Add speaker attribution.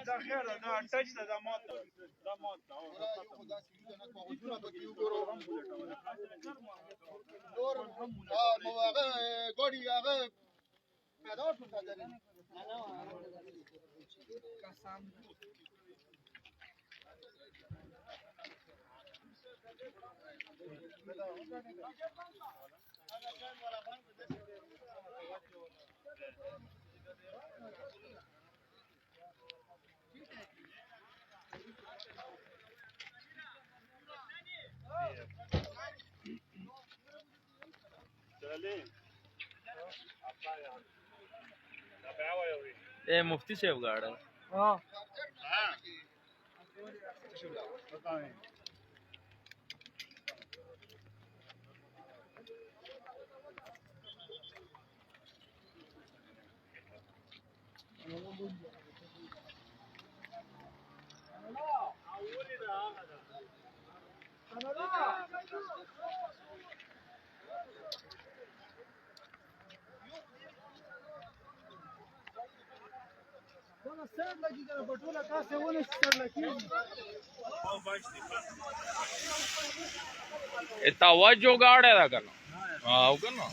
Speaker 1: دا خیر دا ټچ دا مات دا مات نور هغه ګوډي هغه پیدا شو
Speaker 2: ए मुफ्ती साहब गाड़ा
Speaker 1: हां سر لګي دا بټوله تاسو ونه سر لګي او باشتي
Speaker 2: ए तावा जो गाड़ है करना हां होगा ना